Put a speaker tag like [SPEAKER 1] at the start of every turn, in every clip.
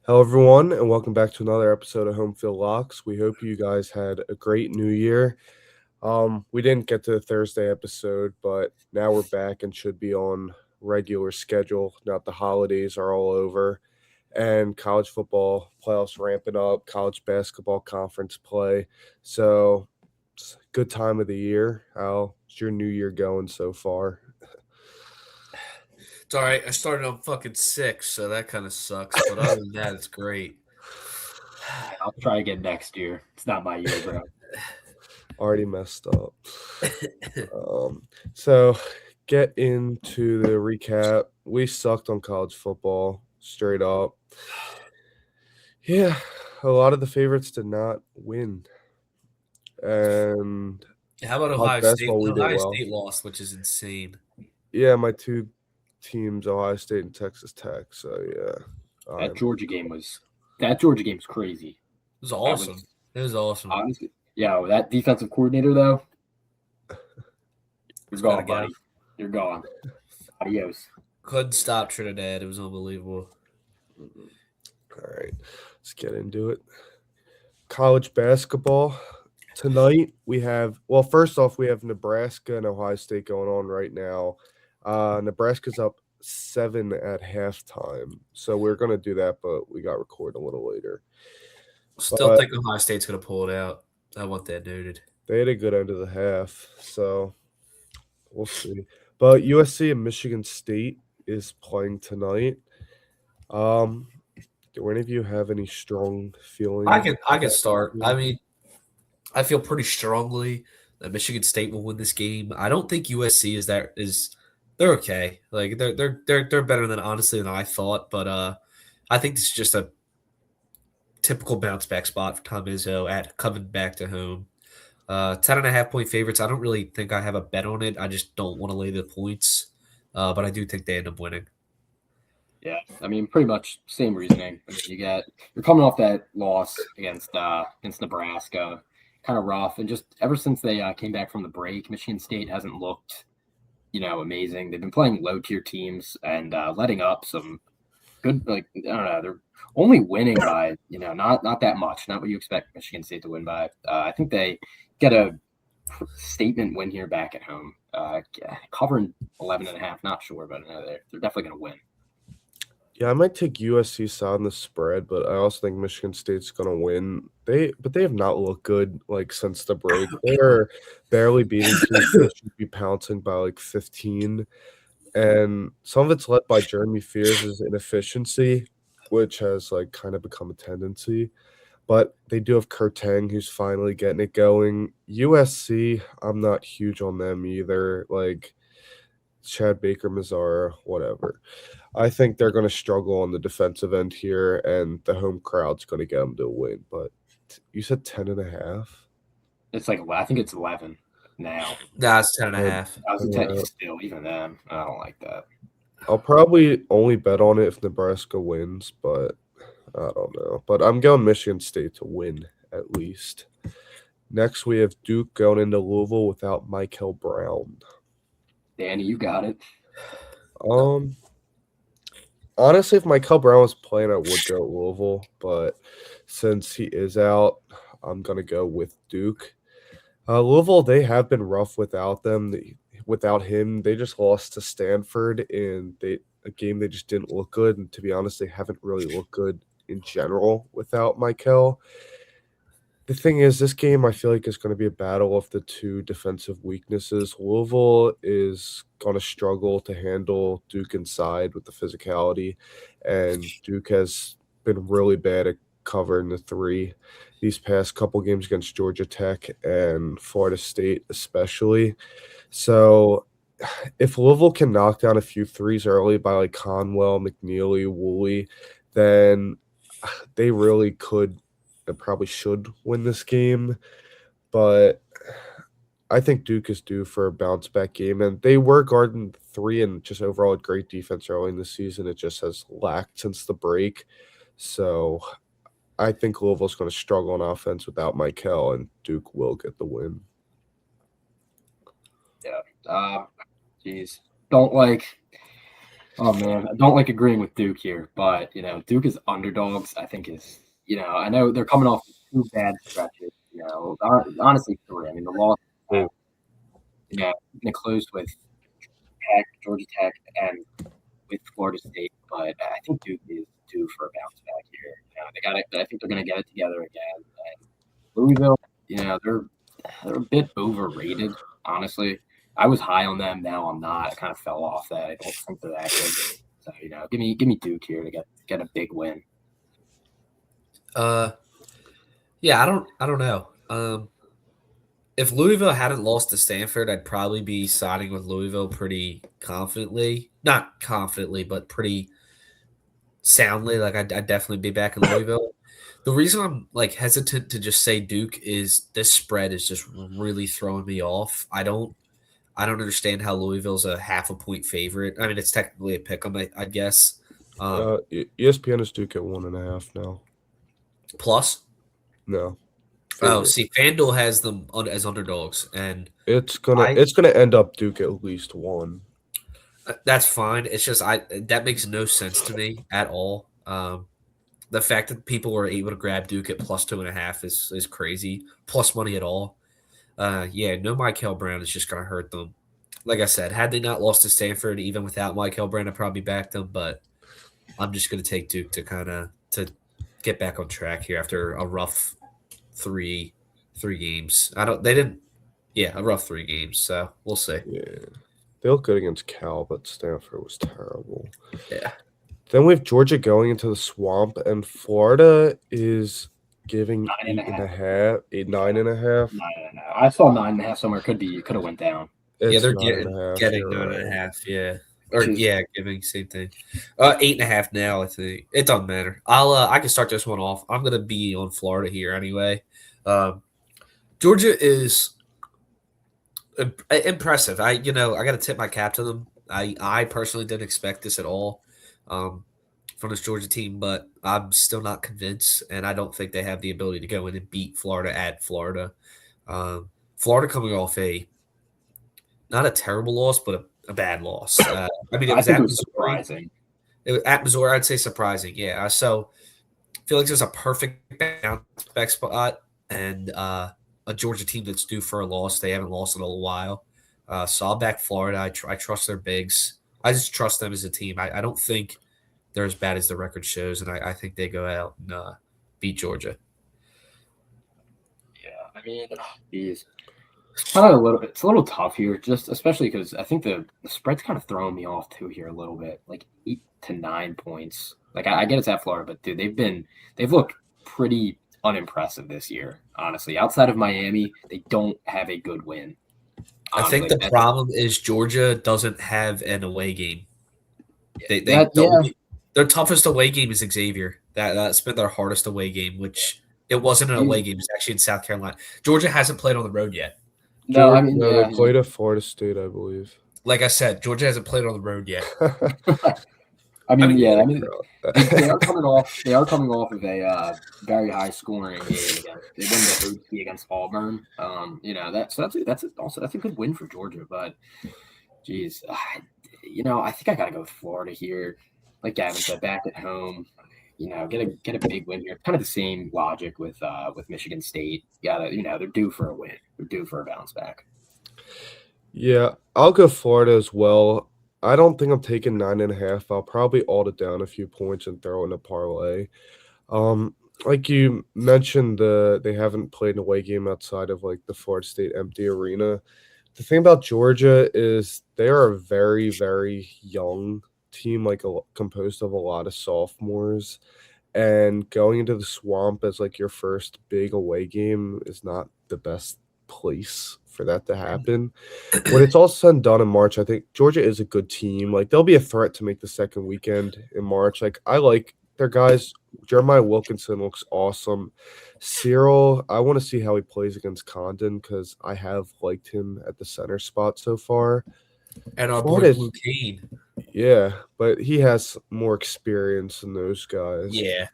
[SPEAKER 1] Hello, everyone, and welcome back to another episode of Home Field Locks. We hope you guys had a great new year. We didn't get to the Thursday episode, but now we're back and should be on regular schedule. Now that the holidays are all over and college football playoffs ramping up, college basketball conference play. So it's a good time of the year. How's your new year going so far?
[SPEAKER 2] It's all right. I started on fucking 6, so that kind of sucks. But other than that, it's great.
[SPEAKER 3] I'll try again next year. It's not my year, bro.
[SPEAKER 1] Already messed up. So get into the recap. We sucked on college football, straight up. Yeah, a lot of the favorites did not win. And
[SPEAKER 2] How about
[SPEAKER 1] college
[SPEAKER 2] Ohio State?
[SPEAKER 1] basketball, we did
[SPEAKER 2] Ohio
[SPEAKER 1] well.
[SPEAKER 2] State lost, which is insane.
[SPEAKER 1] Yeah, my two teams, Ohio State and Texas Tech. So yeah.
[SPEAKER 3] That Georgia game was crazy.
[SPEAKER 2] It was awesome. It was awesome.
[SPEAKER 3] Honestly, yeah, that defensive coordinator though, you're gone, buddy. You're gone. Adios.
[SPEAKER 2] Couldn't stop Trinidad. It was unbelievable.
[SPEAKER 1] All right, let's get into it. College basketball. Tonight we have, well, first off, we have Nebraska and Ohio State going on right now. Nebraska's up 7 at halftime. So we're going to do that, but we got recorded a little later.
[SPEAKER 2] Still think Ohio State's going to pull it out. I want that noted.
[SPEAKER 1] They had a good end of the half, so we'll see. But USC and Michigan State is playing tonight. Do any of you have any strong feelings?
[SPEAKER 2] I can start. I mean, I feel pretty strongly that Michigan State will win this game. I don't think USC is they're okay. Like they're better than honestly than I thought, but I think this is just a typical bounce back spot for Tom Izzo at coming back to home. 10.5-point favorites. I don't really think I have a bet on it. I just don't want to lay the points. But I do think they end up winning.
[SPEAKER 3] Yeah, I mean, pretty much same reasoning. I mean, you're coming off that loss against Nebraska, kind of rough, and just ever since they came back from the break, Michigan State hasn't looked, amazing. They've been playing low tier teams and letting up some good, I don't know, they're only winning by not that much, not what you expect Michigan State to win by. I think they get a statement win here back at home, covering 11.5. Not sure, but they're definitely going to win.
[SPEAKER 1] Yeah, I might take USC side on the spread, but I also think Michigan State's gonna win. They have not looked good since the break. They're barely beating teams that should be pouncing by 15. And some of it's led by Jeremy Fears' inefficiency, which has kind of become a tendency. But they do have Kurt Tang, who's finally getting it going. USC, I'm not huge on them either. Chad Baker, Mazzara, whatever. I think they're going to struggle on the defensive end here, and the home crowd's going to get them to win. But you said 10.5?
[SPEAKER 3] It's I think it's 11 now.
[SPEAKER 2] Nah, it's 10.5.
[SPEAKER 3] I was 10 still, even then. I don't like that.
[SPEAKER 1] I'll probably only bet on it if Nebraska wins, but I don't know. But I'm going Michigan State to win, at least. Next, we have Duke going into Louisville without Michael Brown.
[SPEAKER 3] Danny, you got it.
[SPEAKER 1] Honestly, if Michael Brown was playing, I would go Louisville, but since he is out, I'm gonna go with Duke. Louisville, they have been rough without them. Without him, they just lost to Stanford in a game they just didn't look good. And to be honest, they haven't really looked good in general without Michael. The thing is, this game I feel like is going to be a battle of the two defensive weaknesses. Louisville is going to struggle to handle Duke inside with the physicality, and Duke has been really bad at covering the three these past couple games against Georgia Tech and Florida State especially. So if Louisville can knock down a few threes early by Conwell, McNeely, Woolley, then they really could and probably should win this game. But I think Duke is due for a bounce back game, and they were guarding three and just overall a great defense early in the season. It just has lacked since the break. So I think Louisville's going to struggle on offense without Michael, and Duke will get the win.
[SPEAKER 3] Yeah. Geez. Don't Oh man, I don't like agreeing with Duke here, but Duke is underdogs. I think is I know they're coming off 2 bad stretches. Honestly 3. I mean the loss, uh, keeping it close with Tech, Georgia Tech, and with Florida State, but I think Duke is due for a bounce back here. They got it. I think they're going to get it together again. And Louisville, they're a bit overrated, honestly. I was high on them. Now I'm not. I kind of fell off that. I don't think they're that good. So give me Duke here to get a big win.
[SPEAKER 2] Yeah, I don't know. If Louisville hadn't lost to Stanford, I'd probably be siding with Louisville pretty confidently. Not confidently, but pretty soundly. Like I'd definitely be back in Louisville. The reason I'm like hesitant to just say Duke is this spread is just really throwing me off. I don't understand how Louisville's a half a point favorite. I mean, it's technically a pick 'em, I guess.
[SPEAKER 1] ESPN is Duke at 1.5 now.
[SPEAKER 2] Plus,
[SPEAKER 1] No.
[SPEAKER 2] oh, see, FanDuel has them as underdogs, and
[SPEAKER 1] it's gonna end up Duke at least 1.
[SPEAKER 2] That's fine. It's just that makes no sense to me at all. The fact that people were able to grab Duke at plus 2.5 is crazy. Plus money at all. Yeah, no Michael Brown is just going to hurt them. Like I said, had they not lost to Stanford, even without Michael Brown, I'd probably back them. But I'm just going to take Duke to get back on track here after a rough three games. A rough 3 games. So we'll see.
[SPEAKER 1] Yeah, they look good against Cal, but Stanford was terrible.
[SPEAKER 2] Yeah.
[SPEAKER 1] Then we have Georgia going into the swamp, and Florida is giving
[SPEAKER 3] 9.5.
[SPEAKER 1] 9.5.
[SPEAKER 3] I saw 9.5 somewhere. Could have went down.
[SPEAKER 2] Yeah, they're
[SPEAKER 1] 9.5.
[SPEAKER 2] getting 9.5. Yeah, or giving same thing. 8.5 now. I think it doesn't matter. I can start this one off. I'm gonna be on Florida here anyway. Georgia is impressive. I got to tip my cap to them. I personally didn't expect this at all from this Georgia team, but I'm still not convinced, and I don't think they have the ability to go in and beat Florida at Florida. Florida coming off not a terrible loss, but a bad loss. I mean, it was
[SPEAKER 3] surprising.
[SPEAKER 2] At Missouri, I'd say surprising. Yeah. So I feel like there's a perfect bounce back spot and a Georgia team that's due for a loss. They haven't lost in a little while. So I'll back Florida. I trust their bigs. I just trust them as a team. I don't think they're as bad as the record shows, and I think they go out and beat Georgia.
[SPEAKER 3] Yeah, I mean, it's kind of it's a little tough here, just especially because I think the spread's kind of throwing me off too here a little bit, like 8 to 9 points. Like I get it's at Florida, but dude, they've looked pretty unimpressive this year. Honestly, outside of Miami, they don't have a good win.
[SPEAKER 2] Honestly, I think the problem is Georgia doesn't have an away game. Their toughest away game is Xavier. That's been their hardest away game, which it wasn't an away game. It's actually in South Carolina. Georgia hasn't played on the road yet.
[SPEAKER 3] No,
[SPEAKER 1] they played at Florida State, I believe.
[SPEAKER 2] Like I said, Georgia hasn't played on the road yet.
[SPEAKER 3] They are coming off. They are coming off of a very high scoring game. They won the OT against Auburn. That's a good win for Georgia. But, geez, I think I gotta go with Florida here. Like Gavin said, back at home. Get a big win here. Kind of the same logic with Michigan State. They're due for a win. They're due for a bounce back.
[SPEAKER 1] Yeah, I'll go Florida as well. I don't think I'm taking 9.5. I'll probably alt it down a few points and throw in a parlay. Like you mentioned, they haven't played an away game outside of like the Florida State empty arena. The thing about Georgia is they are a very, very young team, like composed of a lot of sophomores, and going into the swamp as like your first big away game is not the best place for that to happen. When it's all said and done in March, I think Georgia is a good team. Like they'll be a threat to make the second weekend in March. Like I like their guys. Jeremiah Wilkinson looks awesome. Cyril, I want to see how he plays against Condon because I have liked him at the center spot so far.
[SPEAKER 2] And our boy Blue Kane.
[SPEAKER 1] Yeah, but he has more experience than those guys.
[SPEAKER 2] Yeah.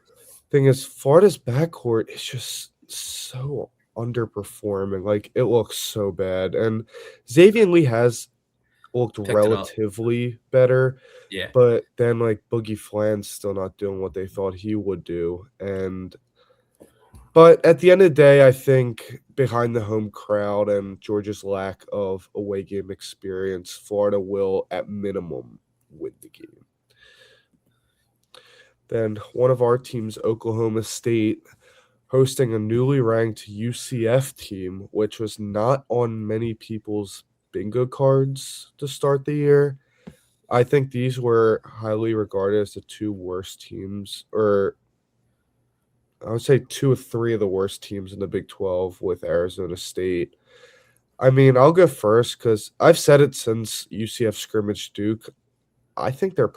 [SPEAKER 1] Thing is, Florida's backcourt is just so underperforming. Like, it looks so bad. And Xavier Lee has looked
[SPEAKER 2] Picked it up.
[SPEAKER 1] relatively better,
[SPEAKER 2] Yeah.
[SPEAKER 1] but then like Boogie Flan's still not doing what they thought he would do. But at the end of the day, I think behind the home crowd and Georgia's lack of away game experience, Florida will at minimum win the game. Then one of our teams, Oklahoma State, hosting a newly ranked UCF team, which was not on many people's bingo cards to start the year. I think these were highly regarded as the two worst teams, or I would say two or three of the worst teams in the Big 12 with Arizona State. I mean, I'll go first because I've said it since UCF scrimmage Duke. I think they're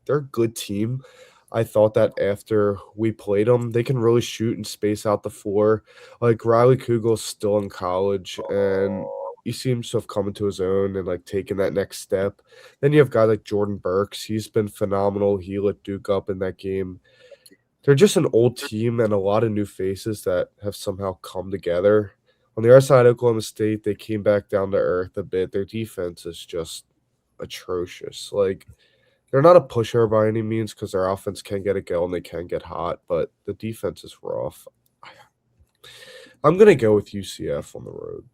[SPEAKER 1] a good team. I thought that after we played them, they can really shoot and space out the floor. Like Riley Kugel's still in college, and he seems to have come into his own and like taken that next step. Then you have guys like Jordan Burks. He's been phenomenal. He lit Duke up in that game. They're just an old team and a lot of new faces that have somehow come together. On the other side, Oklahoma State, they came back down to earth a bit. Their defense is just atrocious. Like they're not a pusher by any means because their offense can get it going, they can get hot, but the defense is rough. I'm gonna go with UCF on the road.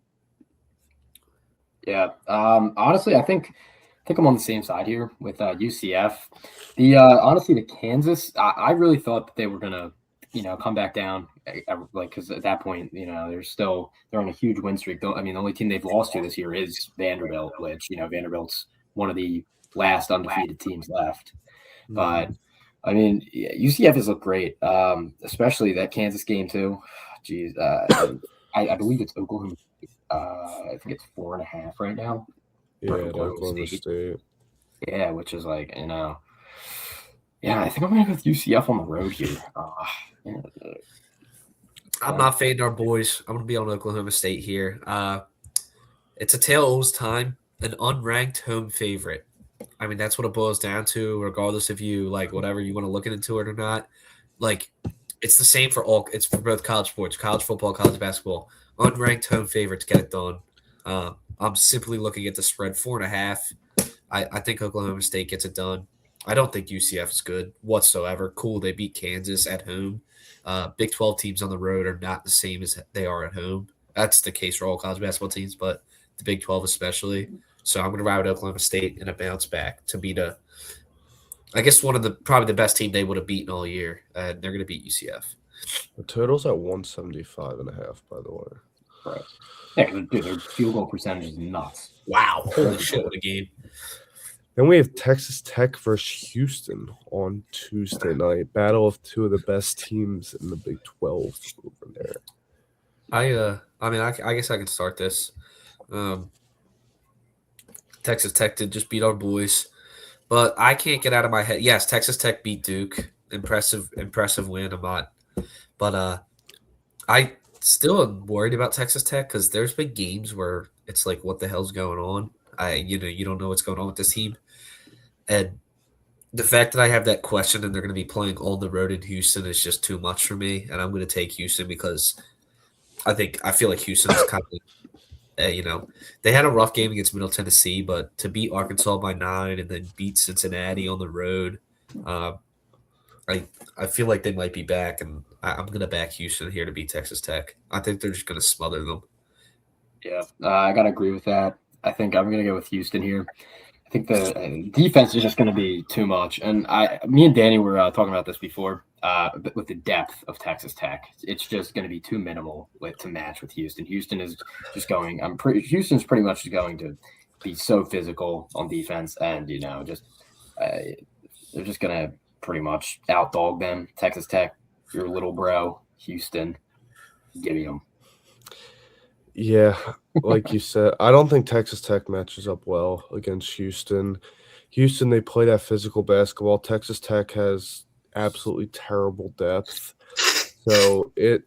[SPEAKER 3] Yeah. Honestly, I think I'm on the same side here with UCF. The honestly, the Kansas, I really thought that they were gonna, come back down, like because at that point, they're on a huge win streak. I mean, the only team they've lost to this year is Vanderbilt, which Vanderbilt's one of the last undefeated teams left. But I mean, UCF has looked great, especially that Kansas game too. Jeez, I believe it's Oklahoma. I think it's 4.5 right now.
[SPEAKER 1] Yeah, Oklahoma State.
[SPEAKER 3] Yeah, which is like yeah, I think I'm gonna go with UCF on the road here.
[SPEAKER 2] I'm not fading our boys. I'm gonna be on Oklahoma State here. It's a tale old time, an unranked home favorite. I mean, that's what it boils down to, regardless if you like whatever you want to look into it or not. Like, it's the same for all. It's for both college sports, college football, college basketball. Unranked home favorites get it done. I'm simply looking at the spread 4.5. I think Oklahoma State gets it done. I don't think UCF is good whatsoever. Cool, they beat Kansas at home. Big 12 teams on the road are not the same as they are at home. That's the case for all college basketball teams, but the Big 12 especially. So I'm going to ride with Oklahoma State in a bounce back to beat I guess one of the probably the best team they would have beaten all year. And they're going to beat UCF.
[SPEAKER 1] The total's at 175.5, by the way.
[SPEAKER 3] Right. Yeah, dude, their field goal percentage is nuts.
[SPEAKER 2] Wow. Holy shit, what a game.
[SPEAKER 1] Then we have Texas Tech versus Houston on Tuesday night. Battle of two of the best teams in the Big 12 over there.
[SPEAKER 2] I guess I can start this. Texas Tech did just beat our boys, but I can't get out of my head. Yes, Texas Tech beat Duke. Impressive win. I'm not, but I still am worried about Texas Tech because there's been games where it's like, what the hell's going on? You don't know what's going on with this team, and the fact that I have that question and they're going to be playing on the road in Houston is just too much for me, and I'm going to take Houston because I feel like Houston's kind of. They had a rough game against Middle Tennessee, but to beat Arkansas by 9 and then beat Cincinnati on the road, I feel like they might be back, and I'm going to back Houston here to beat Texas Tech. I think they're just going to smother them.
[SPEAKER 3] Yeah, I got to agree with that. I think I'm going to go with Houston here. I think the defense is just going to be too much. And me and Danny were talking about this before with the depth of Texas Tech. It's just going to be too minimal to match with Houston. Houston is just going – Houston's pretty much going to be so physical on defense and, they're just going to pretty much outdog them. Texas Tech, your little bro, Houston, give me them.
[SPEAKER 1] Yeah, like you said, I don't think Texas Tech matches up well against Houston. Houston, they play that physical basketball. Texas Tech has absolutely terrible depth. So it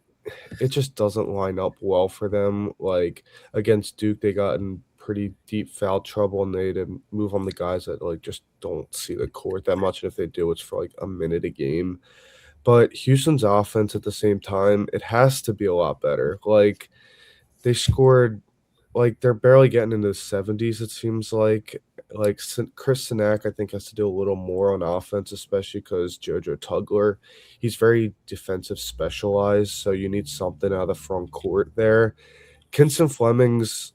[SPEAKER 1] just doesn't line up well for them. Like against Duke, they got in pretty deep foul trouble and they didn't move on the guys that like just don't see the court that much. And if they do, it's for like a minute a game. But Houston's offense at the same time, it has to be a lot better. Like they scored, like they're barely getting into the 70s, it seems like. like Chris Sinak, I think has to do a little more on offense, especially because JoJo Tugler, he's very defensive specialized, so you need something out of the front court there. Kinston Fleming's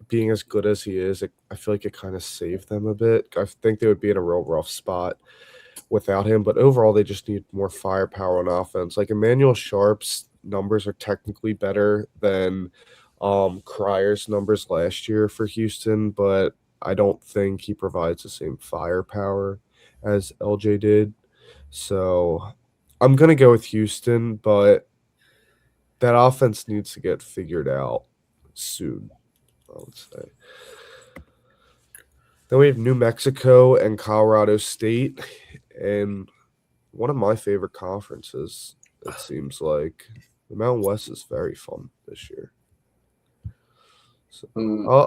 [SPEAKER 1] being as good as he is, I feel like it kind of saved them a bit. I think they would be in a real rough spot without him, but overall they just need more firepower on offense. Like Emmanuel Sharp's numbers are technically better than Cryer's numbers last year for Houston, but I don't think he provides the same firepower as LJ did. So I'm gonna go with Houston, but that offense needs to get figured out soon, I would say. Then we have New Mexico and Colorado State, and one of my favorite conferences, it seems like. The Mountain West is very fun this year. So,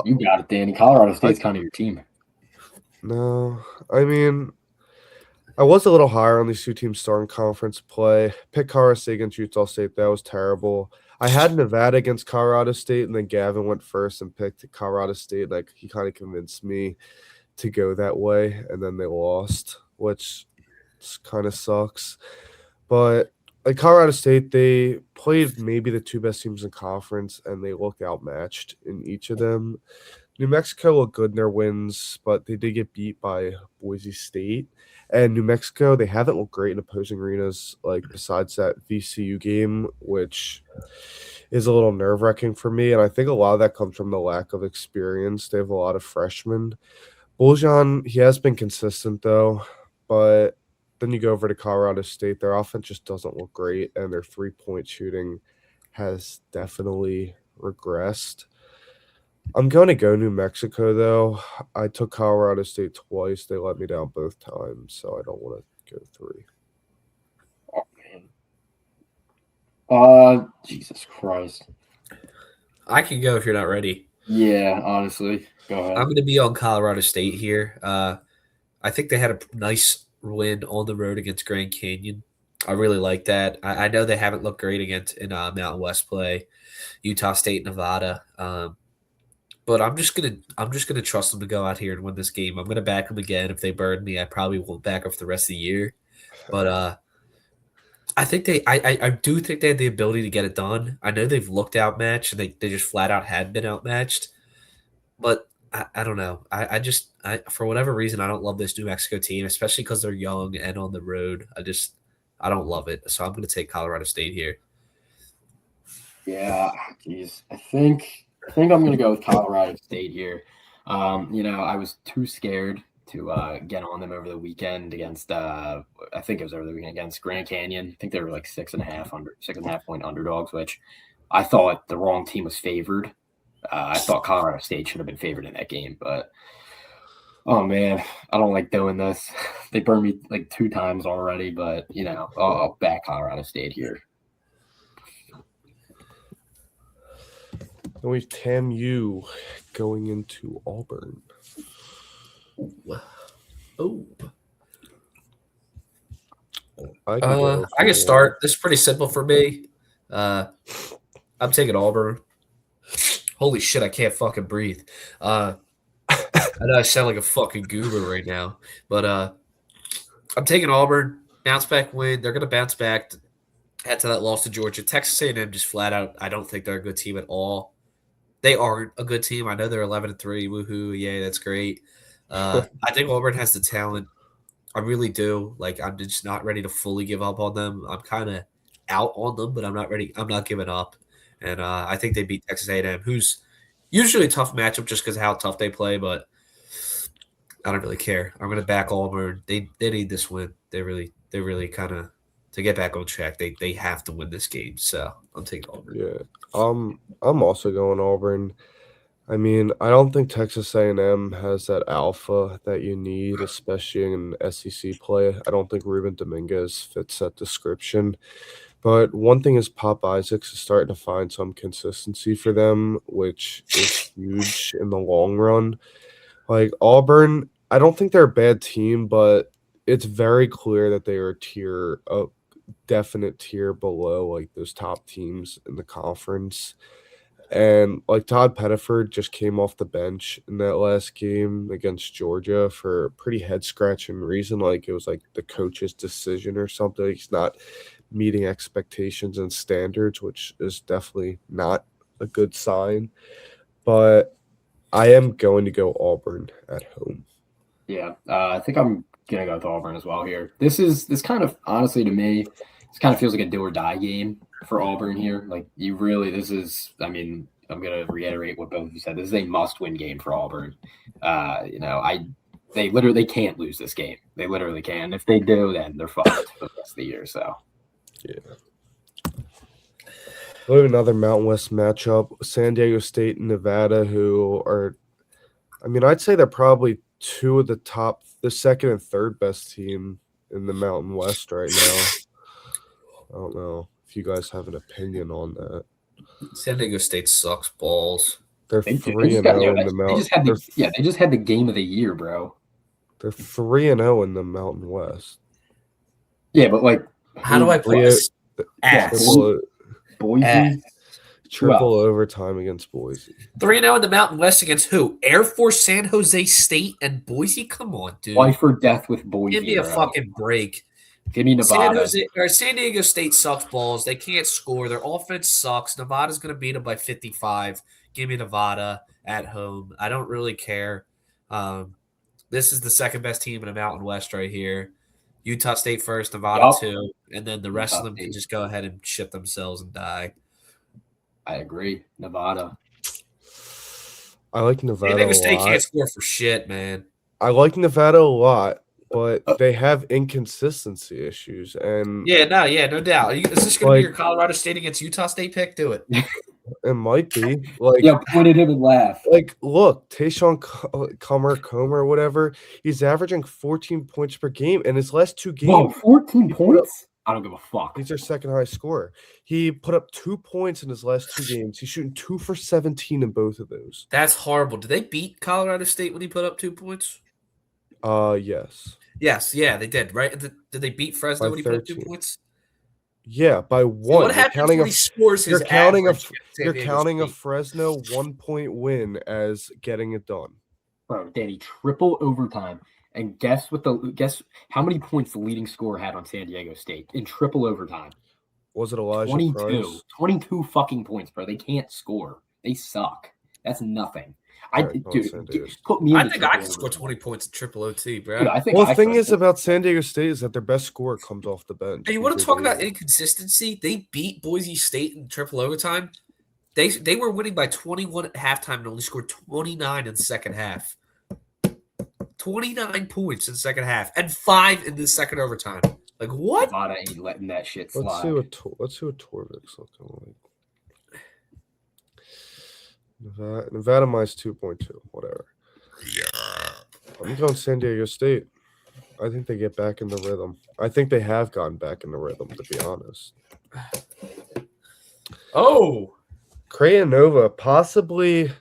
[SPEAKER 3] you got it, Danny. Colorado State's kind of your team.
[SPEAKER 1] No, I mean, I was a little higher on these two teams starting conference play. Picked Colorado State against Utah State. That was terrible. I had Nevada against Colorado State, and then Gavin went first and picked Colorado State. Like, he kind of convinced me to go that way, and then they lost, which kind of sucks. But like Colorado State, they played maybe the two best teams in conference, and they looked outmatched in each of them. New Mexico looked good in their wins, but they did get beat by Boise State. And New Mexico, they haven't looked great in opposing arenas, like besides that VCU game, which is a little nerve-wracking for me. And I think a lot of that comes from the lack of experience. They have a lot of freshmen. Boljan, he has been consistent, though, but then you go over to Colorado State, their offense just doesn't look great, and their three-point shooting has definitely regressed. I'm going to go New Mexico, though. I took Colorado State twice. They let me down both times, so I don't want to go 3.
[SPEAKER 3] Oh, man. Jesus Christ.
[SPEAKER 2] I can go if you're not ready.
[SPEAKER 3] Yeah, honestly. Go ahead.
[SPEAKER 2] I'm going to be on Colorado State here. I think they had a nice win on the road against Grand Canyon. I really like that. I know they haven't looked great against in Mountain West play, Utah State, Nevada. But I'm just gonna trust them to go out here and win this game. I'm gonna back them again. If they burn me, I probably won't back them for the rest of the year. But I think I do think they had the ability to get it done. I know they've looked outmatched and they just flat out had been outmatched. But I don't know. I just for whatever reason I don't love this New Mexico team, especially because they're young and on the road. I don't love it. So I'm gonna take Colorado State here.
[SPEAKER 3] Yeah, geez. I think I'm gonna go with Colorado State here. I was too scared to get on them over the weekend against I think it was over the weekend against Grand Canyon. I think they were like 6.5 point underdogs, which I thought the wrong team was favored. I thought Colorado State should have been favored in that game, but oh man, I don't like doing this. They burned me like 2 times already, but I'll back Colorado State here.
[SPEAKER 1] And we have TAMU going into Auburn.
[SPEAKER 2] Oh.
[SPEAKER 1] I
[SPEAKER 2] can start. This is pretty simple for me. I'm taking Auburn. Holy shit, I can't fucking breathe. I know I sound like a fucking goober right now, but I'm taking Auburn. Bounce back win. They're gonna bounce back after that loss to Georgia. Texas A&M just flat out. I don't think they're a good team at all. They aren't a good team. I know they're 11-3. Woohoo! Yay, that's great. I think Auburn has the talent. I really do. Like, I'm just not ready to fully give up on them. I'm kind of out on them, but I'm not ready. I'm not giving up. And I think they beat Texas A&M, who's usually a tough matchup just because of how tough they play. But I don't really care. I'm going to back Auburn. They need this win. They really kind of to get back on track. They have to win this game. So I'm taking Auburn.
[SPEAKER 1] Yeah, I'm also going Auburn. I mean, I don't think Texas A&M has that alpha that you need, especially in SEC play. I don't think Ruben Dominguez fits that description. But one thing is Pop Isaacs is starting to find some consistency for them, which is huge in the long run. Like Auburn, I don't think they're a bad team, but it's very clear that they are a definite tier below like those top teams in the conference. And like Todd Pettiford just came off the bench in that last game against Georgia for a pretty head scratching reason. Like it was like the coach's decision or something. He's not meeting expectations and standards, which is definitely not a good sign. But I am going to go Auburn at home.
[SPEAKER 3] Yeah, I think I'm gonna go with Auburn as well here. This kind of honestly to me, this kind of feels like a do or die game for Auburn here. Like this is. I mean, I'm gonna reiterate what both of you said. This is a must-win game for Auburn. They literally can't lose this game. They literally can. If they do, then they're fucked for the rest of the year. So
[SPEAKER 1] yeah. We have another Mountain West matchup: San Diego State and Nevada, who are, I mean, I'd say they're probably two of the second and third best team in the Mountain West right now. I don't know if you guys have an opinion on that.
[SPEAKER 2] San Diego State sucks balls.
[SPEAKER 1] They're 3-0 in the Mountain.
[SPEAKER 3] They just had the game of the year, bro.
[SPEAKER 1] They're 3-0 in the Mountain West.
[SPEAKER 3] Yeah, but like,
[SPEAKER 2] how do I put this?
[SPEAKER 3] Boise.
[SPEAKER 1] Triple overtime against Boise.
[SPEAKER 2] 3-0 in the Mountain West against who? Air Force, San Jose State, and Boise? Come on, dude.
[SPEAKER 3] Life or death with Boise.
[SPEAKER 2] Give me a fucking break.
[SPEAKER 3] Give me Nevada.
[SPEAKER 2] San Diego State sucks balls. They can't score. Their offense sucks. Nevada's going to beat them by 55. Give me Nevada at home. I don't really care. This is the second best team in the Mountain West right here. Utah State first, Nevada 2, and then the rest of them can just go ahead and shit themselves and die.
[SPEAKER 3] I agree. Nevada.
[SPEAKER 1] I like Nevada
[SPEAKER 2] San Diego
[SPEAKER 1] a
[SPEAKER 2] State
[SPEAKER 1] lot.
[SPEAKER 2] can't score for shit, man.
[SPEAKER 1] I like Nevada a lot, but they have inconsistency issues. And
[SPEAKER 2] no doubt. Is this going to be your Colorado State against Utah State pick? Do it.
[SPEAKER 1] It might be. Like,
[SPEAKER 3] point at him and laugh.
[SPEAKER 1] Like, look, Tayshawn Comer or whatever, he's averaging 14 points per game in his last two games.
[SPEAKER 3] Whoa, 14 points? I don't give a fuck.
[SPEAKER 1] He's their second highest scorer. He put up 2 points in his last 2 games. He's shooting 2 for 17 in both of those.
[SPEAKER 2] That's horrible. Did they beat Colorado State when he put up 2 points?
[SPEAKER 1] Yes.
[SPEAKER 2] Yes, yeah, they did, right? Did they beat Fresno when he put up 2 points?
[SPEAKER 1] Yeah, by 1.
[SPEAKER 2] So what happens when he scores his average?
[SPEAKER 1] You're counting a Fresno 1-point win as getting it done.
[SPEAKER 3] Bro, Danny, triple overtime. And guess how many points the leading scorer had on San Diego State in triple overtime?
[SPEAKER 1] Was it Elijah
[SPEAKER 3] 22.
[SPEAKER 1] Price?
[SPEAKER 3] 22 fucking points, bro. They can't score. They suck. That's nothing.
[SPEAKER 1] I
[SPEAKER 3] think
[SPEAKER 2] I can score 20 points in triple OT, bro.
[SPEAKER 3] Dude,
[SPEAKER 1] the thing is about San Diego State is that their best scorer comes off the bench.
[SPEAKER 2] Hey, you want to talk about inconsistency? They beat Boise State in triple overtime. They were winning by 21 at halftime and only scored 29 in the second half. 29 points in the second half and 5 in the second overtime. Like, what?
[SPEAKER 3] Nevada ain't letting that shit slide.
[SPEAKER 1] Let's see what Torvik's looking like. Nevada minus 2.2, whatever. Yeah. I'm going San Diego State. I think they get back in the rhythm. I think they have gotten back in the rhythm, to be honest.
[SPEAKER 2] Oh.
[SPEAKER 1] Creighton Nova, possibly,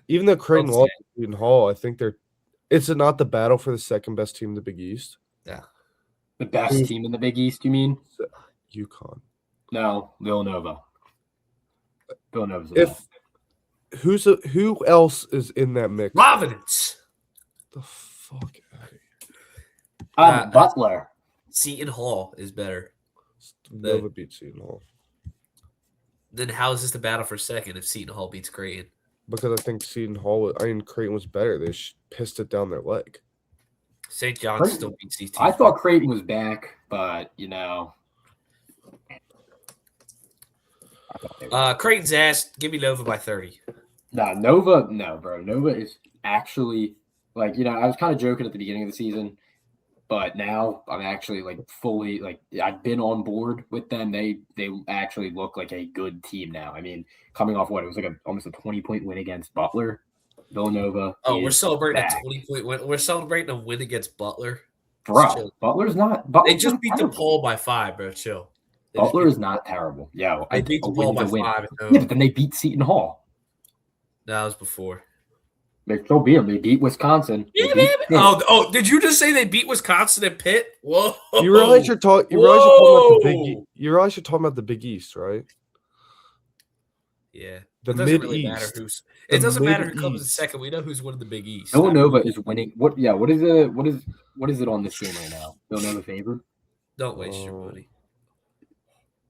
[SPEAKER 1] even though Creighton lost to Seton Hall, I think it's not the battle for the second best team in the Big East.
[SPEAKER 2] Yeah.
[SPEAKER 3] The best team in the Big East, you mean?
[SPEAKER 1] UConn.
[SPEAKER 3] No, Villanova. Villanova's
[SPEAKER 1] who else is in that mix?
[SPEAKER 2] Providence.
[SPEAKER 1] The fuck out of here.
[SPEAKER 3] Butler.
[SPEAKER 2] Seton Hall is better.
[SPEAKER 1] Nova beats Seton Hall.
[SPEAKER 2] Then how is this the battle for second if Seton Hall beats Creighton?
[SPEAKER 1] Because I think Creighton was better. They pissed it down their leg.
[SPEAKER 2] St. John's still beats these teams.
[SPEAKER 3] I thought Creighton was back, but
[SPEAKER 2] Creighton's ass. Give me Nova by 30.
[SPEAKER 3] Nova, no, bro. Nova is actually I was kind of joking at the beginning of the season, but now I'm actually fully I've been on board with them. They actually look like a good team now. I mean, coming off it was almost a 20-point win against Butler. Villanova.
[SPEAKER 2] Oh, we're celebrating a 20-point win. We're celebrating a win against Butler.
[SPEAKER 3] Bro, Butler's not.
[SPEAKER 2] They just beat DePaul by 5, bro. Chill.
[SPEAKER 3] Butler is not terrible. Yeah,
[SPEAKER 2] they beat DePaul by 5.
[SPEAKER 3] Yeah, but then they beat Seton Hall.
[SPEAKER 2] That was before.
[SPEAKER 3] They still beat them. They beat Wisconsin.
[SPEAKER 2] Oh! Did you just say they beat Wisconsin and Pitt? Whoa!
[SPEAKER 1] You realize you're talking about the Big East, right?
[SPEAKER 2] Yeah.
[SPEAKER 1] The
[SPEAKER 2] It doesn't
[SPEAKER 1] Mid
[SPEAKER 2] really matter
[SPEAKER 1] East.
[SPEAKER 2] who's.
[SPEAKER 1] The
[SPEAKER 2] It doesn't matter who comes in
[SPEAKER 1] Mid-East.
[SPEAKER 2] second. We know who's winning the Big East.
[SPEAKER 3] Villanova is winning. What is it on this game right now? Villanova favored?
[SPEAKER 2] Don't waste your money.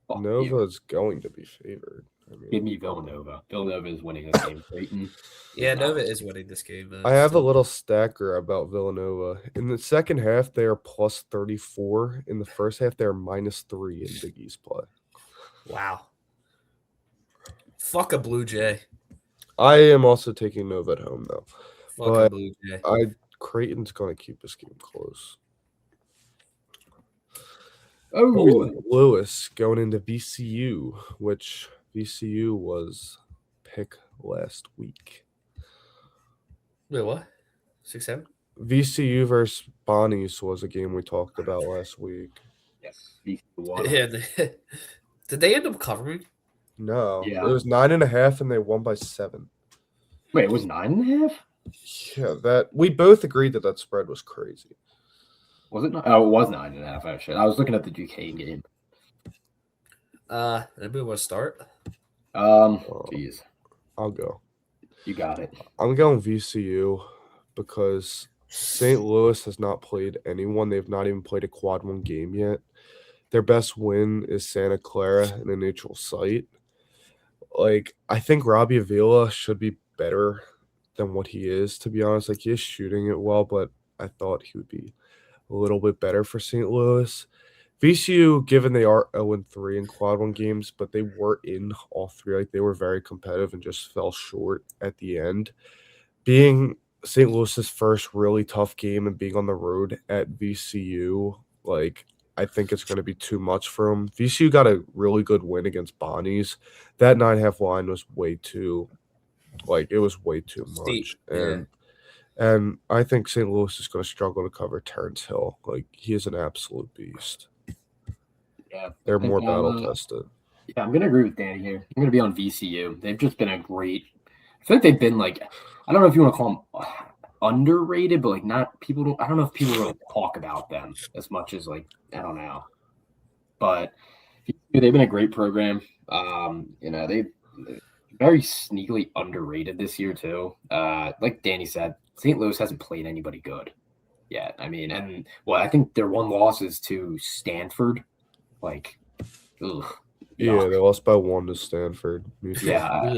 [SPEAKER 3] Fuck
[SPEAKER 1] Nova
[SPEAKER 3] you.
[SPEAKER 1] is going to be favored.
[SPEAKER 3] Give me Villanova. Villanova is winning this game. Creighton.
[SPEAKER 2] Yeah,
[SPEAKER 3] not.
[SPEAKER 2] Nova is winning this game.
[SPEAKER 1] I have a little stacker about Villanova. In the second half, they are plus 34. In the first half, they are minus 3 in Big East play.
[SPEAKER 2] Wow. Fuck a Blue Jay.
[SPEAKER 1] I am also taking Nova at home, though.
[SPEAKER 2] Fuck a
[SPEAKER 1] But
[SPEAKER 2] Blue Jay.
[SPEAKER 1] Creighton's going to keep this game close.
[SPEAKER 3] Oh,
[SPEAKER 1] Lewis going into VCU, which VCU was pick last week.
[SPEAKER 2] Wait, what? 6-7?
[SPEAKER 1] VCU versus Bonnie's was a game we talked about last week.
[SPEAKER 3] yes. VCU
[SPEAKER 2] Yeah. Did they end up covering?
[SPEAKER 1] No,
[SPEAKER 3] Yeah.
[SPEAKER 1] it was 9.5, and they won by 7.
[SPEAKER 3] Wait, it was 9.5?
[SPEAKER 1] Yeah, that we both agreed that spread was crazy.
[SPEAKER 3] Was it not? Oh, it was 9.5. Actually, I was looking at the Duquesne game.
[SPEAKER 2] Anybody want to start?
[SPEAKER 3] Jeez,
[SPEAKER 1] I'll go.
[SPEAKER 3] you got it.
[SPEAKER 1] I'm going VCU because St. Louis has not played anyone. They've not even played a quad 1 game yet. Their best win is Santa Clara in a neutral site. Like, I think Robbie Avila should be better than what he is, to be honest. Like, he is shooting it well, but I thought he would be a little bit better for St. Louis. VCU, given they are 0-3 in quad 1 games, but they were in all 3. Like, they were very competitive and just fell short at the end. Being St. Louis's first really tough game and being on the road at VCU, like, I think it's going to be too much for them. VCU got a really good win against Bonnie's. That 9.5 line was way too, it was way too much. And I think St. Louis is going to struggle to cover Terrence Hill. Like, he is an absolute beast.
[SPEAKER 3] Yeah,
[SPEAKER 1] They're more battle tested.
[SPEAKER 3] Yeah, I'm going to agree with Danny here. I'm going to be on VCU. They've just been a great – I feel like they've been, I don't know if you want to call them underrated, but, not – I don't know if people really talk about them as much as, I don't know. But they've been a great program. They very sneakily underrated this year, too. Like Danny said, St. Louis hasn't played anybody good yet. I mean, I think their one loss is to Stanford.
[SPEAKER 1] Yeah, they lost by 1 to Stanford.
[SPEAKER 3] Yeah.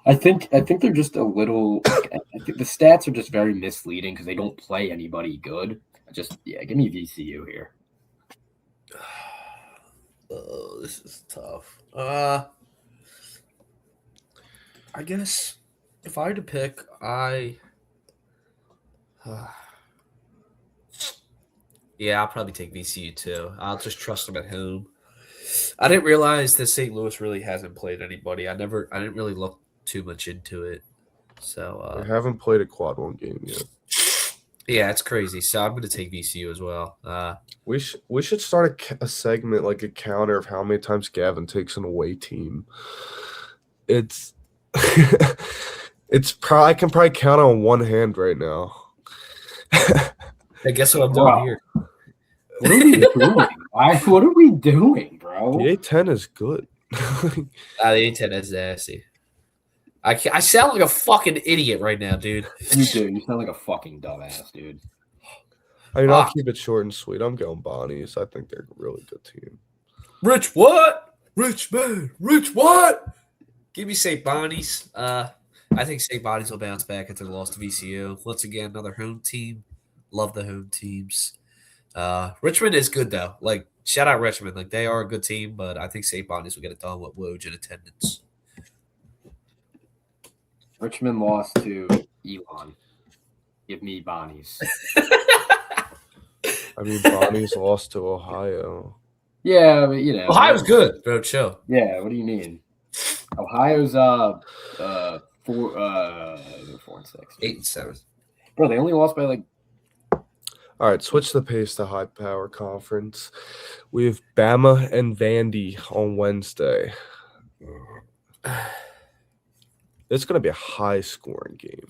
[SPEAKER 3] I think they're just a little. I think the stats are just very misleading because they don't play anybody good. Give me VCU here.
[SPEAKER 2] Oh, this is tough. I guess if I had to pick, I'll probably take VCU too. I'll just trust them at home. I didn't realize that St. Louis really hasn't played anybody. I didn't really look too much into it. So
[SPEAKER 1] they haven't played a quad 1 game yet.
[SPEAKER 2] Yeah, it's crazy. So I'm going to take VCU as well.
[SPEAKER 1] We should start a segment, like a counter of how many times Gavin takes an away team. It's I can probably count on one hand right now.
[SPEAKER 2] I guess what I'm doing here.
[SPEAKER 3] What are we doing? What are we doing, bro?
[SPEAKER 1] The A10 is good.
[SPEAKER 2] The A10 is nasty. I sound like a fucking idiot right now, dude.
[SPEAKER 3] You do. You sound like a fucking dumbass, dude.
[SPEAKER 1] I mean, I'll keep it short and sweet. I'm going Bonnies. I think they're a really good team.
[SPEAKER 2] Rich what? Rich man. Rich what? Give me St. Bonnie's. I think St. Bonnie's will bounce back after the loss to VCU. Once again, another home team. Love the home teams. Richmond is good though. Shout out Richmond. They are a good team, but I think St. Bonnie's will get it done with Woj in attendance.
[SPEAKER 3] Richmond lost to Elon. Give me Bonnies.
[SPEAKER 1] I mean, Bonnie's lost to Ohio.
[SPEAKER 3] Yeah, but
[SPEAKER 2] Ohio's good, bro. Chill.
[SPEAKER 3] Yeah, what do you mean? Ohio's 4 and 6.
[SPEAKER 2] 8 and 7.
[SPEAKER 3] Bro, they only lost by
[SPEAKER 1] All right, switch the pace to high power conference. We have Bama and Vandy on Wednesday. It's going to be a high scoring game.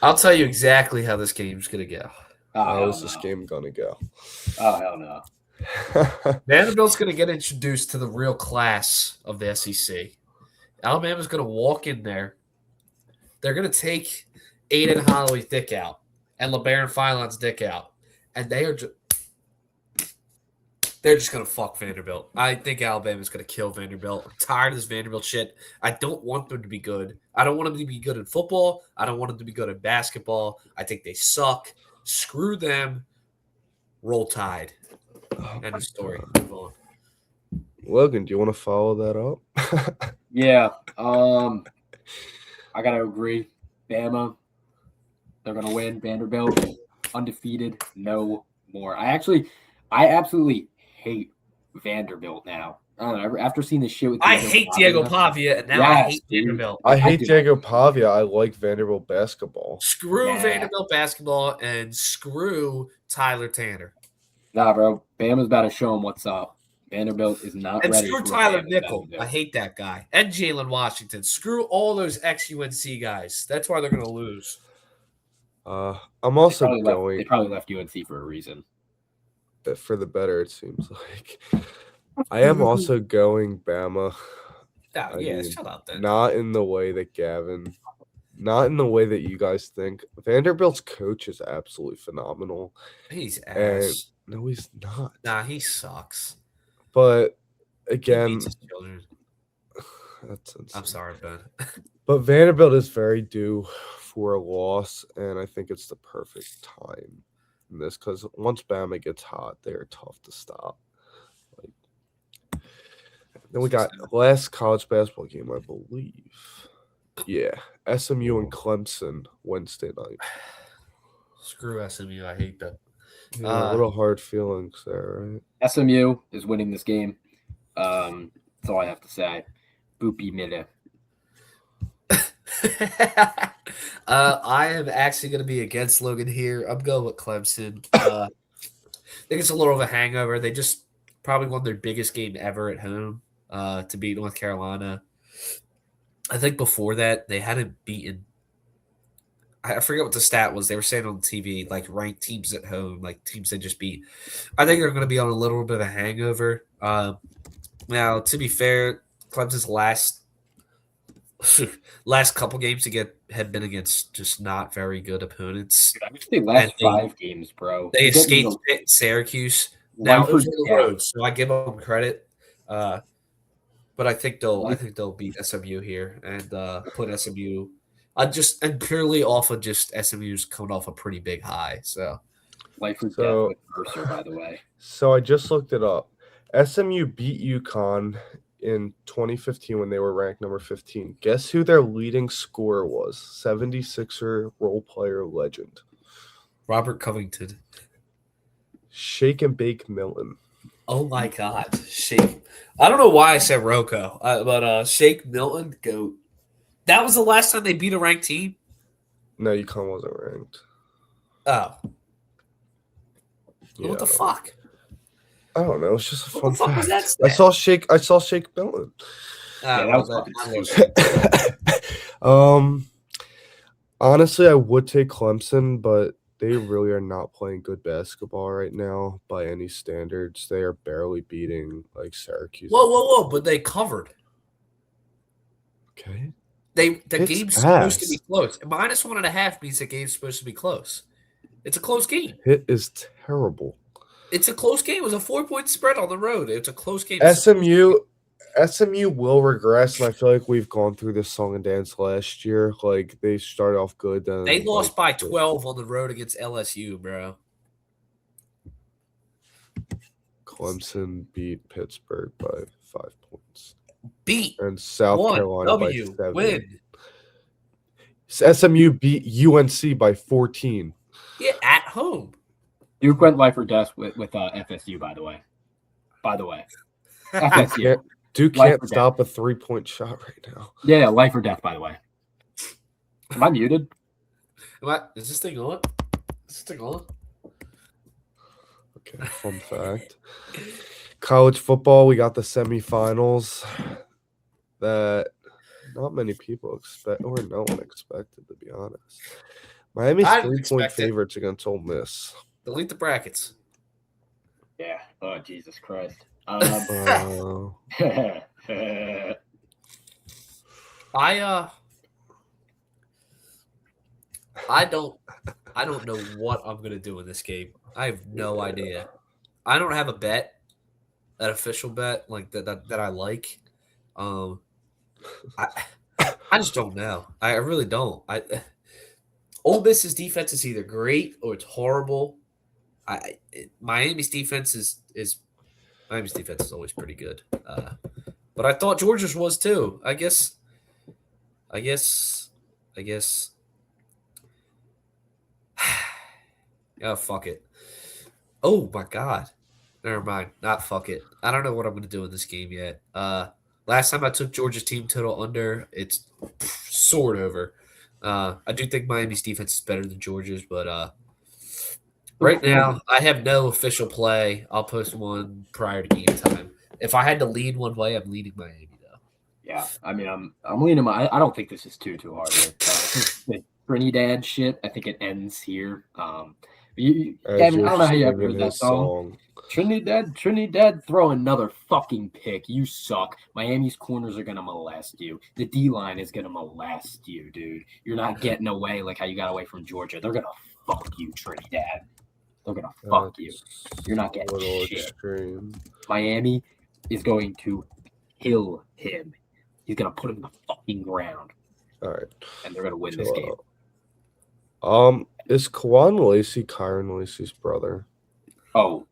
[SPEAKER 2] I'll tell you exactly how this game's going to go.
[SPEAKER 1] How is this game going to go?
[SPEAKER 3] Oh, hell no.
[SPEAKER 2] Vanderbilt's going to get introduced to the real class of the SEC. Alabama's going to walk in there. They're going to take Aiden Holloway's dick out and LeBaron Philon's dick out, and they're just going to fuck Vanderbilt. I think Alabama's going to kill Vanderbilt. I'm tired of this Vanderbilt shit. I don't want them to be good. I don't want them to be good in football. I don't want them to be good in basketball. I think they suck. Screw them. Roll Tide. End of story. Move on.
[SPEAKER 1] Logan, do you want to follow that up?
[SPEAKER 3] Yeah. I gotta agree. Bama, they're gonna win. Vanderbilt, undefeated, no more. I absolutely hate Vanderbilt now. I don't know. After seeing this shit with
[SPEAKER 2] I hate Diego Pavia, and now I hate Vanderbilt.
[SPEAKER 1] I hate Diego Pavia. I like Vanderbilt basketball.
[SPEAKER 2] Screw Vanderbilt basketball and screw Tyler Tanner.
[SPEAKER 3] Nah, bro. Bama's about to show him what's up. Vanderbilt is not
[SPEAKER 2] and
[SPEAKER 3] ready.
[SPEAKER 2] Screw Tyler Nickel. I hate that guy. And Jalen Washington. Screw all those ex-UNC guys. That's why they're going to lose.
[SPEAKER 1] I'm also going.
[SPEAKER 3] They probably left UNC for a reason.
[SPEAKER 1] For the better, it seems like. I am also going Bama.
[SPEAKER 2] Oh, yeah, shut up then.
[SPEAKER 1] Not in the way that Gavin, not in the way that you guys think. Vanderbilt's coach is absolutely phenomenal.
[SPEAKER 2] He's ass.
[SPEAKER 1] No, he's not.
[SPEAKER 2] Nah, he sucks.
[SPEAKER 1] But again,
[SPEAKER 2] that's insane. I'm sorry, Ben.
[SPEAKER 1] But Vanderbilt is very due for a loss, and I think it's the perfect time in this because once Bama gets hot, they are tough to stop. Then we got last college basketball game, I believe. Yeah, SMU and Clemson Wednesday night.
[SPEAKER 2] Screw SMU, I hate them.
[SPEAKER 1] Yeah, a little hard feelings there, right?
[SPEAKER 3] SMU is winning this game. That's all I have to say. Boopy Mille.
[SPEAKER 2] I am actually going to be against Logan here. I'm going with Clemson. I think it's a little of a hangover. They just probably won their biggest game ever at home to beat North Carolina. I think before that, they hadn't beaten – I forget what the stat was. They were saying on TV, like, ranked teams at home, like teams they just beat. I think they're going to be on a little bit of a hangover. Now, to be fair, Clemson's last couple games had been against just not very good opponents.
[SPEAKER 3] They last 5 games, bro.
[SPEAKER 2] They escaped Syracuse. Now it was on the road, so I give them credit. But I think they'll beat SMU here and put SMU and purely off of just SMU's coming off a pretty big high. So
[SPEAKER 3] life or death with Mercer, by the way.
[SPEAKER 1] So I just looked it up. SMU beat UConn in 2015 when they were ranked number 15. Guess who their leading scorer was? 76er role player legend.
[SPEAKER 2] Robert Covington.
[SPEAKER 1] Shake and Bake Millen.
[SPEAKER 2] Oh my God. Shake. I don't know why I said Rocco, but Shake Milton, GOAT. That was the last time they beat a ranked team?
[SPEAKER 1] No, UConn wasn't ranked.
[SPEAKER 2] Oh. Yeah, what the fuck?
[SPEAKER 1] I don't know. It's just a fun
[SPEAKER 2] fact. Was that
[SPEAKER 1] I saw Shake Milton. Honestly, I would take Clemson, but they really are not playing good basketball right now by any standards. They are barely beating like Syracuse.
[SPEAKER 2] Whoa! But they covered.
[SPEAKER 1] Okay.
[SPEAKER 2] The game's supposed to be close. -1.5 means the game's supposed to be close. It's a close game.
[SPEAKER 1] It is terrible.
[SPEAKER 2] It's a close game. It was a 4-point spread on the road. It's a close game.
[SPEAKER 1] SMU will regress, and I feel like we've gone through this song and dance last year. Like they started off good, then
[SPEAKER 2] they lost by 12 on the road against LSU, bro.
[SPEAKER 1] Clemson beat Pittsburgh by 5 points.
[SPEAKER 2] And
[SPEAKER 1] South Carolina by 7.
[SPEAKER 2] Win.
[SPEAKER 1] SMU beat UNC by 14.
[SPEAKER 2] Yeah, at home.
[SPEAKER 3] Duke went life or death with FSU, by the way. FSU.
[SPEAKER 1] Duke can't stop a 3-point shot right now.
[SPEAKER 3] Yeah, life or death, by the way. Am I muted?
[SPEAKER 2] Is this thing on?
[SPEAKER 1] Okay, fun fact. College football, we got the semifinals that not many people expect, or no one expected, to be honest. Miami's 3-point favorites against Ole Miss.
[SPEAKER 2] Delete the brackets.
[SPEAKER 3] Yeah. Oh, Jesus Christ.
[SPEAKER 1] Uh,
[SPEAKER 2] I I don't know what I'm gonna do in this game. I have no
[SPEAKER 1] yeah.
[SPEAKER 2] idea. I don't have a bet, an official bet like that I like. Um, I I just don't know. I really don't. Ole Miss's defense is either great or it's horrible. Miami's defense is Miami's defense is always pretty good. But I thought Georgia's was too. I guess I guess. Oh fuck it. Oh my god. Never mind. Not fuck it. I don't know what I'm gonna do in this game yet. Last time I took Georgia's team total under, it's soared over. I do think Miami's defense is better than Georgia's, but right now I have no official play. I'll post one prior to game time. If I had to lean one way, I'm leaning Miami though.
[SPEAKER 3] Yeah, I mean, I'm leaning. I don't think this is too hard. The Trinidad shit. I think it ends here. I mean, I don't know how you ever heard that song. Trinidad, throw another fucking pick. You suck. Miami's corners are gonna molest you. The D line is gonna molest you, dude. You're not getting away like how you got away from Georgia. They're gonna fuck you, Trinidad. They're gonna fuck you. You're not getting shit.
[SPEAKER 1] Extreme.
[SPEAKER 3] Miami is going to kill him. He's gonna put him in the fucking ground.
[SPEAKER 1] All right.
[SPEAKER 3] And they're gonna win this game.
[SPEAKER 1] Is Kwan Lacey Kyron Lacey's brother?
[SPEAKER 3] Oh.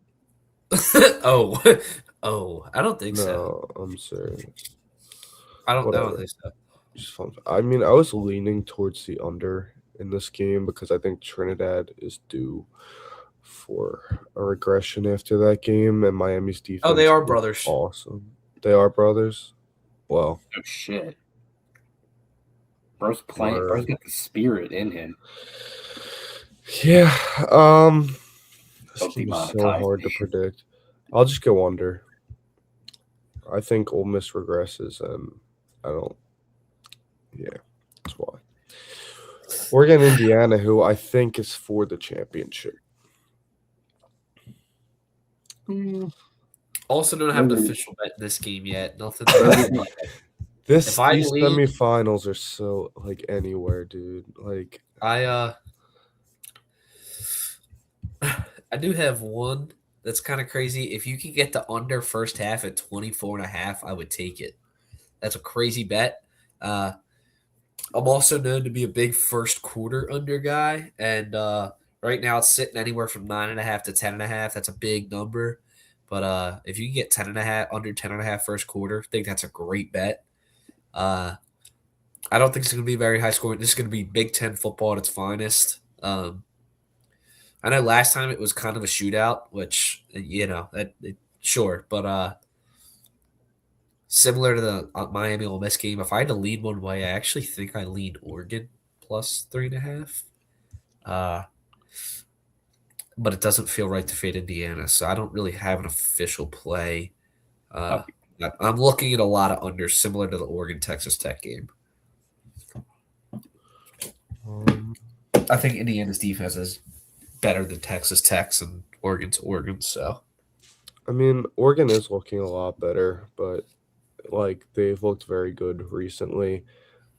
[SPEAKER 2] Oh, I don't think so.
[SPEAKER 1] No, I'm serious.
[SPEAKER 2] I don't think so.
[SPEAKER 1] Just fun. I mean, I was leaning towards the under in this game because I think Trinidad is due for a regression after that game, and Miami's defense.
[SPEAKER 2] Oh, they are brothers.
[SPEAKER 1] Awesome. They are brothers. Well.
[SPEAKER 3] Oh shit. Bro's playing. Bro's got the spirit in him.
[SPEAKER 1] Yeah. This game is so hard to predict. I'll just go under. I think Ole Miss regresses, and I don't. Yeah, that's why. Oregon, Indiana, who I think is for the championship.
[SPEAKER 2] Also, don't have an official bet in this game yet. Nothing.
[SPEAKER 1] These semifinals are so like anywhere, dude. Like
[SPEAKER 2] I do have one that's kind of crazy. If you can get the under first half at 24.5, I would take it. That's a crazy bet. I'm also known to be a big first quarter under guy, and right now it's sitting anywhere from 9.5 to 10.5. That's a big number, but if you can get 10.5 under 10.5 first quarter, I think that's a great bet. I don't think it's going to be very high scoring. This is going to be Big Ten football at its finest. I know last time it was kind of a shootout, which sure, but similar to the Miami Ole Miss game, if I had to lean one way, I actually think I leaned Oregon plus 3.5. But it doesn't feel right to fade Indiana, so I don't really have an official play. I'm looking at a lot of unders, similar to the Oregon Texas Tech game. I think Indiana's defense is better than Texas Tech's and Oregon's Oregon. So,
[SPEAKER 1] I mean, Oregon is looking a lot better, but like they've looked very good recently.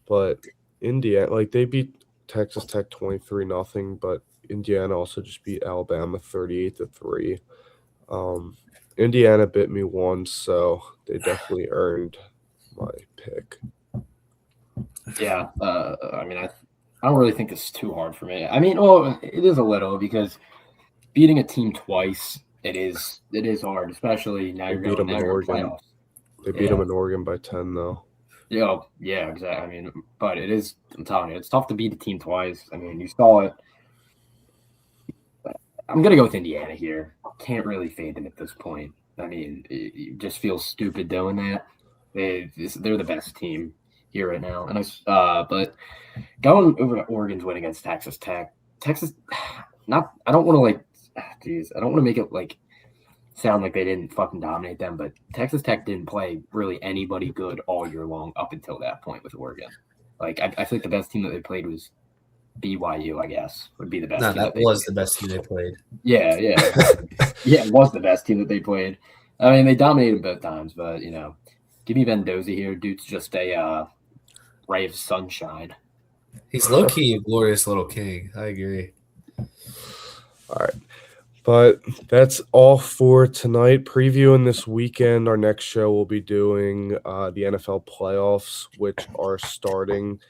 [SPEAKER 1] But Indiana, like they beat Texas Tech 23-0, but Indiana also just beat Alabama 38-3. Indiana bit me once, so they definitely earned my pick.
[SPEAKER 3] Yeah, I mean, I don't really think this is too hard for me. I mean, well, it is a little because beating a team twice, it is hard, especially now you're going to playoffs.
[SPEAKER 1] They beat them in Oregon by 10, though.
[SPEAKER 3] Yeah, exactly. I mean, but it is. I'm telling you, it's tough to beat a team twice. I mean, you saw it. I'm gonna go with Indiana here. Can't really fade them at this point. I mean, it just feels stupid doing that. They're the best team here right now, and but going over to Oregon's win against Texas Tech. Texas, I don't want to make it like sound like they didn't fucking dominate them, but Texas Tech didn't play really anybody good all year long up until that point with Oregon. Like I feel like the best team that they played was BYU, I guess, would be the best
[SPEAKER 2] No,
[SPEAKER 3] team.
[SPEAKER 2] that was the best team they played.
[SPEAKER 3] Yeah. Yeah, it was the best team that they played. I mean, they dominated both times, but, give me Mendoza here. Dude's just a ray of sunshine.
[SPEAKER 2] He's low-key a glorious little king. I agree.
[SPEAKER 1] All right. But that's all for tonight. Previewing this weekend, our next show will be doing the NFL playoffs, which are starting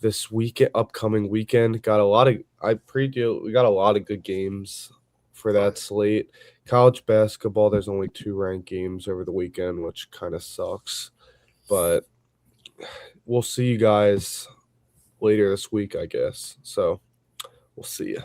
[SPEAKER 1] this upcoming weekend. We got a lot of good games for that slate. College basketball, there's only 2 ranked games over the weekend, which kind of sucks. But we'll see you guys later this week, I guess. So we'll see you.